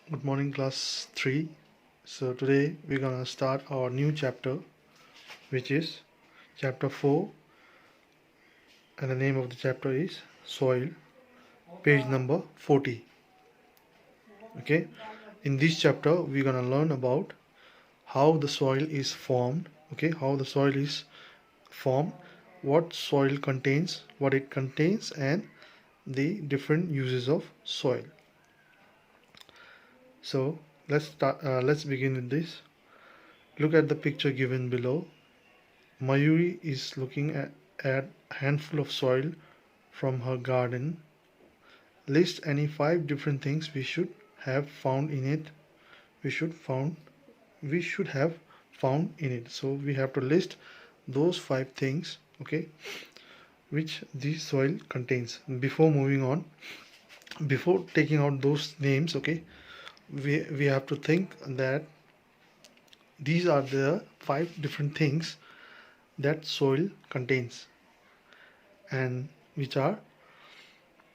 Good morning, class 3. So, today we're gonna start our new chapter, which is chapter 4, and the name of the chapter is Soil, page number 40. Okay, in this chapter, we're gonna learn about how the soil is formed, how the soil is formed, what soil contains, what it contains, and the different uses of soil. So, let's begin with this. Look at the picture given below. Mayuri is looking at a handful of soil from her garden. List any 5 different things we should have found in it. We should found we should have found in it. So we have to list those 5 things, which the soil contains. Before moving on, before taking out those names, we have to think that these are the 5 different things that soil contains, and which are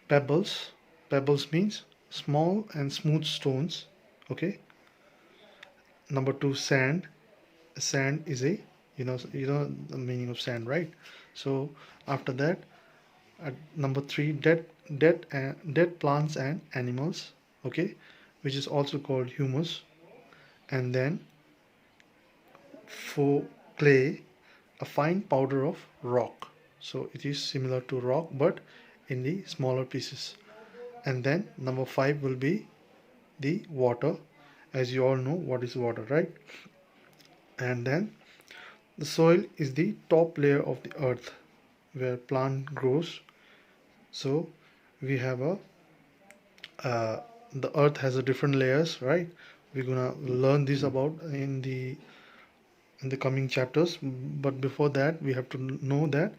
pebbles. Pebbles means small and smooth stones. Okay. Number 2, sand. Sand is a you know the meaning of sand, right? So after that, at number 3, dead plants and animals. Okay, which is also called humus. And then for clay, a fine powder of rock. So it is similar to rock, but in the smaller pieces. And then number 5 will be the water. As you all know what is water, right? And then the soil is the top layer of the earth where plant grows. So we have a the earth has a different layers, right? We're gonna learn this about in the coming chapters. But before that, we have to know that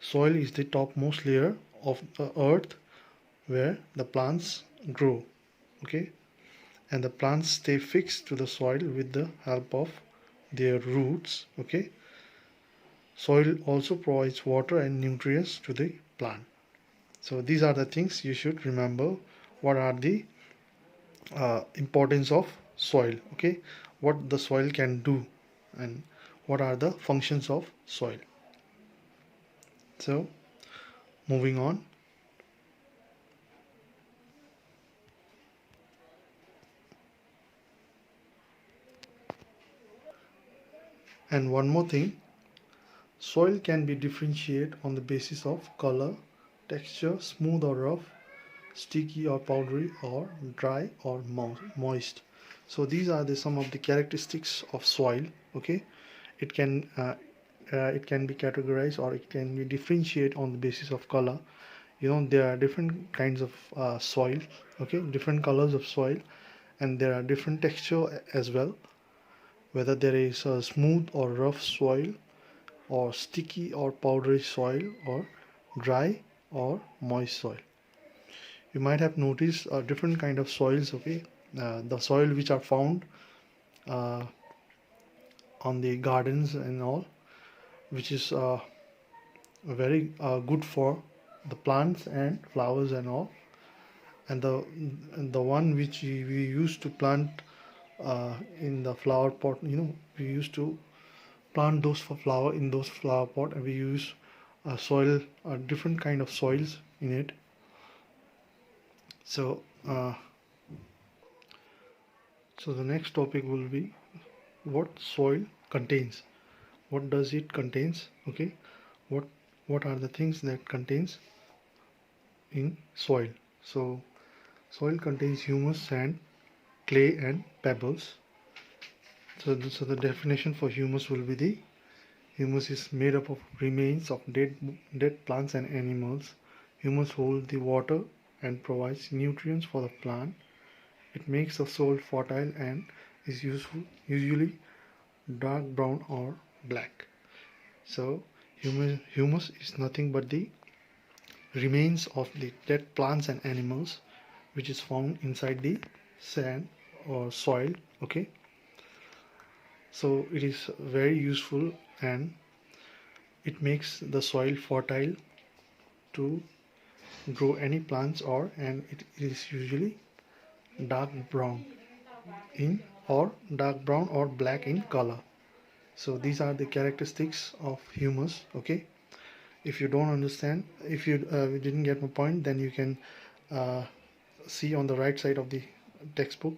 soil is the topmost layer of the earth where the plants grow. Okay, and the plants stay fixed to the soil with the help of their roots. Okay, soil also provides water and nutrients to the plant. So these are the things you should remember. What are the importance of soil? Okay, what the soil can do, and what are the functions of soil. So moving on. And one more thing, soil can be differentiated on the basis of color, texture, smooth or rough, sticky or powdery, or dry or moist. So these are the some of the characteristics of soil. Okay, it can it can be categorized, or it can be differentiated on the basis of color. There are different kinds of soil. Okay, different colors of soil, and there are different texture as well, whether there is a smooth or rough soil, or sticky or powdery soil, or dry or moist soil. You might have noticed different kind of soils. Okay, the soil which are found uh, on the gardens and all, which is very good for the plants and flowers and all. And the one which we used to plant in the flower pot, we used to plant those for flower in those flower pot, and we use soil, different kind of soils in it. So uh, so the next topic will be what soil contains. What does it contains? Okay, what what are the things that contains in soil? So soil contains humus, sand, clay, and pebbles. So the definition for humus will be: the humus is made up of remains of dead plants and animals. Humus holds the water and provides nutrients for the plant. It makes the soil fertile and is usually dark brown or black. So humus is nothing but the remains of the dead plants and animals, which is found inside the sand or soil. Okay, so it is very useful, and it makes the soil fertile to grow any plants, and it is usually dark brown in or dark brown or black in color. So these are the characteristics of humus. Okay, if you don't understand, if you didn't get my point, then you can uh, see on the right side of the textbook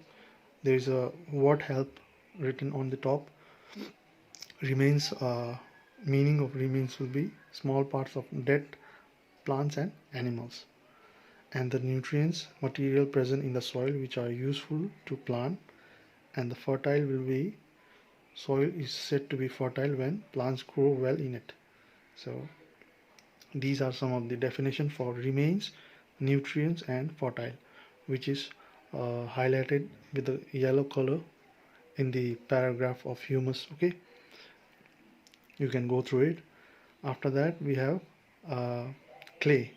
there is a word help written on the top. Remains, meaning of remains will be small parts of dead plants and animals, and the nutrients material present in the soil which are useful to plant, and the fertile will be soil is said to be fertile when plants grow well in it. So these are some of the definition for remains, nutrients and fertile, which is highlighted with the yellow color in the paragraph of humus. Okay, you can go through it. After that we have uh, clay.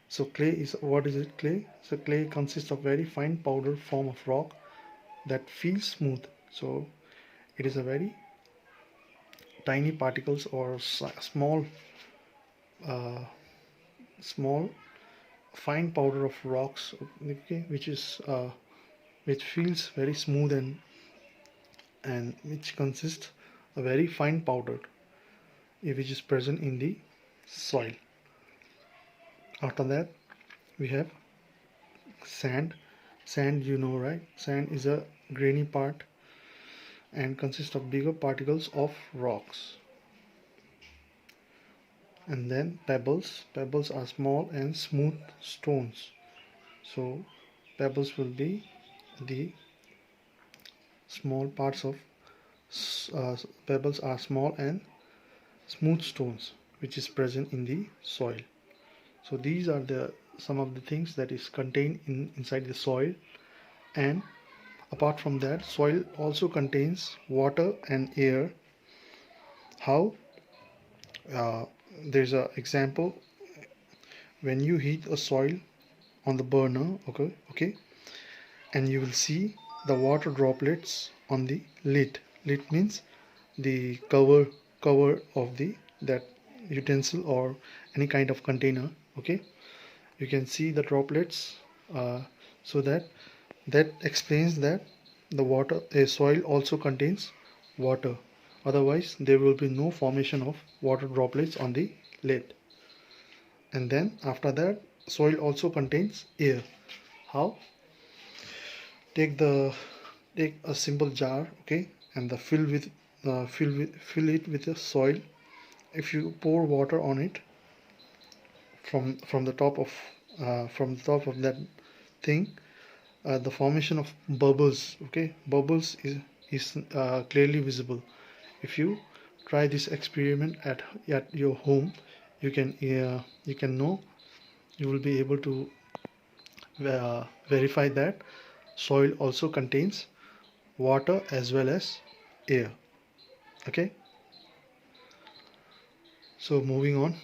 So clay is, what is it? Clay, so clay consists of very fine powder form of rock that feels smooth. So it is a very tiny particles or small uh, small fine powder of rocks, okay, which feels very smooth and which consists a very fine powder which is present in the soil. After that we have sand. Sand, you know, right? Sand is a grainy part and consists of bigger particles of rocks. And then pebbles. Pebbles are small and smooth stones. So pebbles will be the small parts of pebbles are small and smooth stones which is present in the soil. So these are the some of the things that is contained inside the soil. And apart from that, soil also contains water and air. How? uh, there's a example. When you heat a soil on the burner, okay, and you will see the water droplets on the lid. Lid means the cover of the that utensil or any kind of container. Okay, you can see the droplets, so that explains that the water, a soil also contains water, otherwise there will be no formation of water droplets on the lid. And then after that, soil also contains air. How? Take a simple jar, okay, and the fill it with the soil. If you pour water on it from the top of that thing, the formation of bubbles, okay, bubbles is clearly visible. If you try this experiment at your home, you can know, you will be able to verify that soil also contains water as well as air. Okay, so moving on.